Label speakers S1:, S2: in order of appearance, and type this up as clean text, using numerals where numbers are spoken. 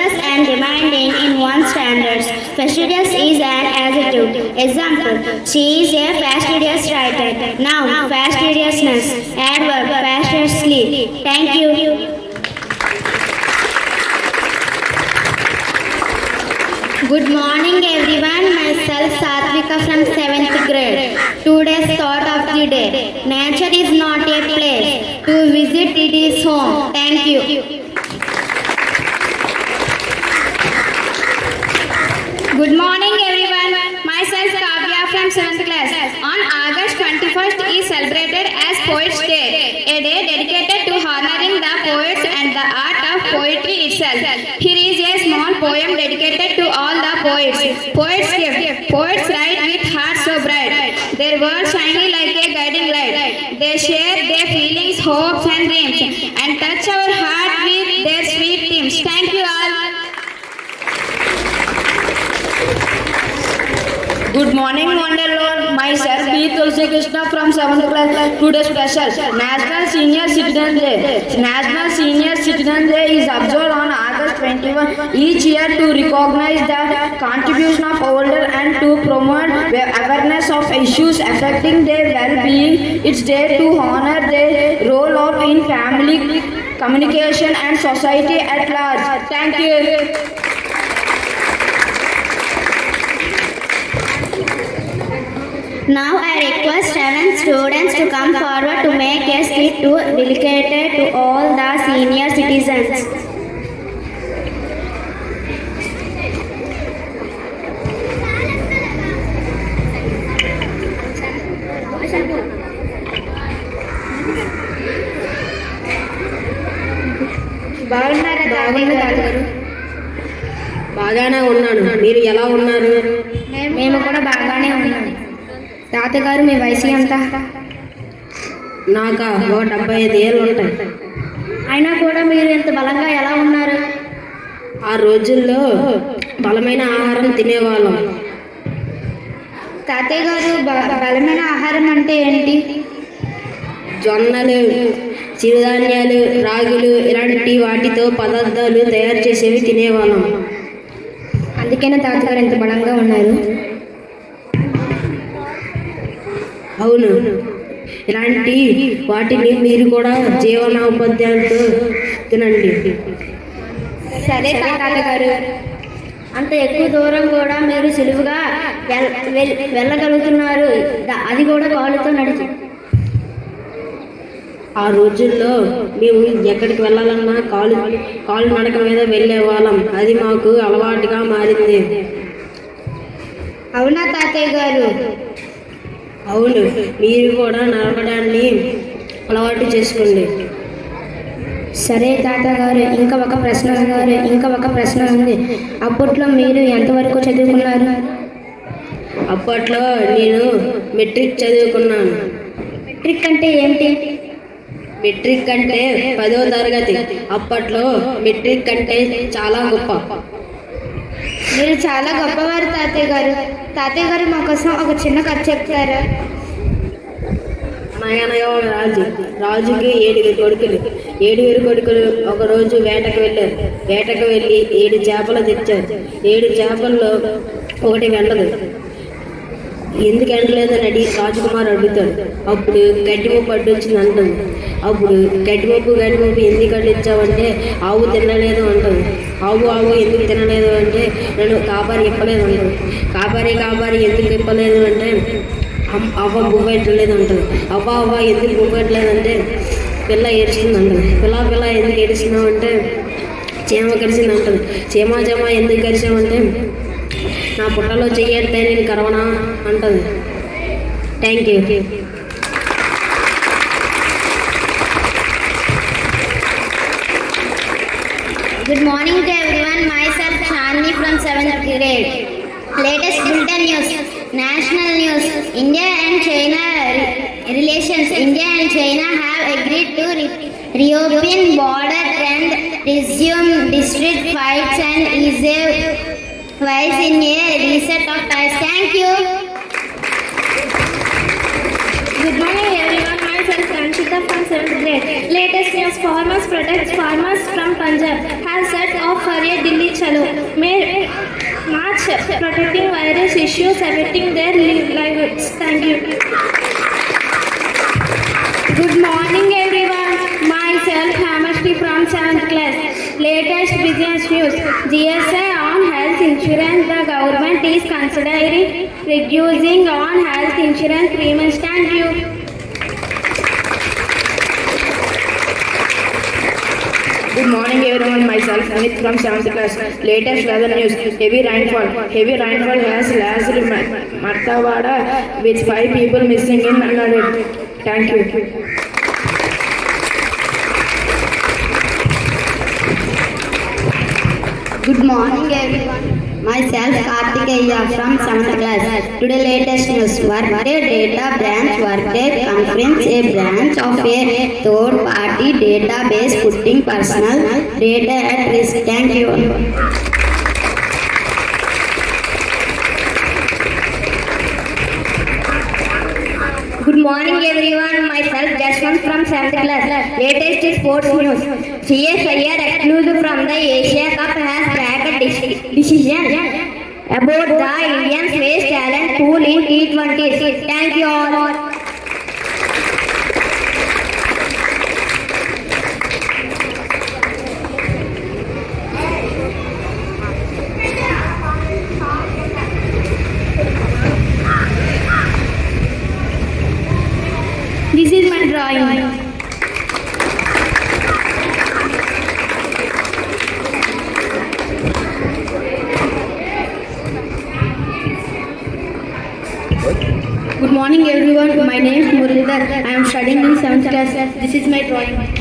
S1: studious and demanding in one's standards. Fastidious is an adjective. Example, she is a fastidious writer. Noun, fastidiousness. Adverb, fastidiously. Thank you. Good morning everyone, myself Satvika from 7th grade. Today's thought of the day. Nature is not a place. To visit it is home. Thank you.
S2: Good morning everyone, myself Kavya from 7th class. On August 21st is celebrated as Poets Day, a day dedicated to honoring the poets and the art of poetry itself. Here is a small poem dedicated to all the poets. Poets gift. Poets write with hearts so bright, their words shining like a guiding light. They share their feelings, hopes and dreams and touch our heart with their sweet themes. Thank you all.
S3: Good morning, Wonderlord. Myself B. Tulsi Krishna from 7th class. Today special National Senior Citizen Day. National Senior Citizen Day is observed on August 21 each year to recognize the contribution of older and to promote awareness of issues affecting their well-being. It's day to honor their role of in family, communication and society at large. Thank you.
S1: Now I request 7 students to come forward to make a skit dedicated to all the senior citizens.
S3: బాగానే ఉన్నాను. మీరు ఎలా ఉన్నారు?
S1: మేము కూడా బాగానే ఉన్నాం. తాతగారు మీ వయసు ఎంత?
S3: నాకు 75 ఏళ్ళు ఉంటాయి.
S1: అయినా కూడా మీరు ఇంత బలంగా ఎలా ఉన్నారు?
S3: ఆ రోజుల్లో బలమైన ఆహారం తినేవాళ్ళం.
S1: తాతయ్య గారు బలమైన ఆహారం అంటే ఏంటి?
S3: జొన్నలు, చిరుధాన్యాలు, రాగులు ఇలాంటి వాటితో పదార్థాలు తయారు చేసేవి తినేవాళ్ళం.
S1: అందుకనే తాతగారు ఎంత బలంగా ఉన్నారు.
S3: అవును, ఇలాంటి వాటిని మీరు కూడా జీవనోపాధ్యాయులతో తినండి.
S1: సరే తాతగారు. అంత ఎక్కువ దూరం కూడా మీరు సులువుగా వెళ్ళగలుగుతున్నారు, అది కూడా కాళ్ళతో నడిచి.
S3: ఆ రోజుల్లో మేము ఎక్కడికి వెళ్ళాలన్నా కాళ్ళు నడక మీద వెళ్ళే వాళ్ళం. అది మాకు అలవాటుగా మారింది.
S1: అవునా తాతయ్య గారు?
S3: అవును, మీరు కూడా నడవడాన్ని అలవాటు చేసుకోండి.
S1: సరే తాతగారు, ఇంకా ఒక ప్రశ్న ఉంది. అప్పట్లో మీరు ఎంతవరకు చదువుకున్నారు?
S3: అప్పట్లో నేను మెట్రిక్ చదువుకున్నాను.
S1: మెట్రిక్ అంటే ఏంటి?
S3: మెట్రిక్ అంటే 10వ తరగతి. అప్పట్లో మెట్రిక్ అంటే చాలా గొప్ప.
S1: మీరు చాలా గొప్పవారు తాతయ్య గారు. తాతయ్య గారు మా కోసం ఒక చిన్న కథ చెప్తారా?
S3: అనగనగా రాజుకి 7 కొడుకులు ఒకరోజు వేటకు వెళ్ళారు. వేటకు వెళ్ళి 7 చేపలు తెచ్చారు. 7 చేపల్లో ఒకటి వెంటదు. ఎందుకు ఎండలేదని అడిగి రాజకుమార్ అడుగుతాడు. అప్పుడు గడ్డిమప్పు అడ్డొచ్చింది అంటుంది. అప్పుడు గడ్డిమప్పు ఎందుకు అడ్డించావంటే ఆవు తినలేదు అంటుంది. ఆవు ఎందుకు తినలేదు అంటే నేను కాపారి ఇప్పలేదు అంటుంది. కాపారి ఎందుకు ఇప్పలేదు అంటే అవ్వ బువ్వ ఎట్టలేదు అంటుంది. అవ్వ ఎందుకు బువ్వ ఎట్టలేదంటే పిల్ల ఏడుస్తుంది అంటుంది. పిల్ల ఎందుకు ఏడుస్తున్నావు అంటే చీమ కరిచింది అంటుంది. చీమ ఎందుకు కరిచామంటే నా పుట్టలో చెయ్యడితే నేను కరవనా అంటుంది. Thank you.
S1: Good morning to everyone. Myself Chandni from 7th grade. Latest bulletin news. National news. India and China relations. India and China have agreed to reopen border and resume district fights and ease twice in a reset of ties. Thank you.
S2: Good morning everyone. Myself Kanshika from 7th grade. Latest news: farmers protect farmers from Punjab have set off for a Delhi चलो मैं March protecting virus issues affecting their lives. Thank you. Good morning everyone. Myself Hamashti from 7th class. Latest business news. GSA on health insurance. The government is considering reducing on health insurance premiums. Thank you.
S3: Good morning everyone, myself Amit from 7th class. Latest weather news, heavy rainfall. Heavy rainfall has lasted Marthavada with 5 people missing in another. Thank you.
S1: Good morning everyone. Myself Kartikeya from 7th class. Today latest news. Workday Data Branch. Workday conference a branch of a third party database putting personal data at risk. Thank you. Good morning everyone. Myself Jaswant from 7th class. Latest sports news. CSIR exclusive from the Asia Cup has backed decision about the Indian space talent pool in T20s. Thank you all.
S2: This is my drawing.
S1: Good morning everyone. My name is Muralidhar. I am studying in 7th class. This is my drawing.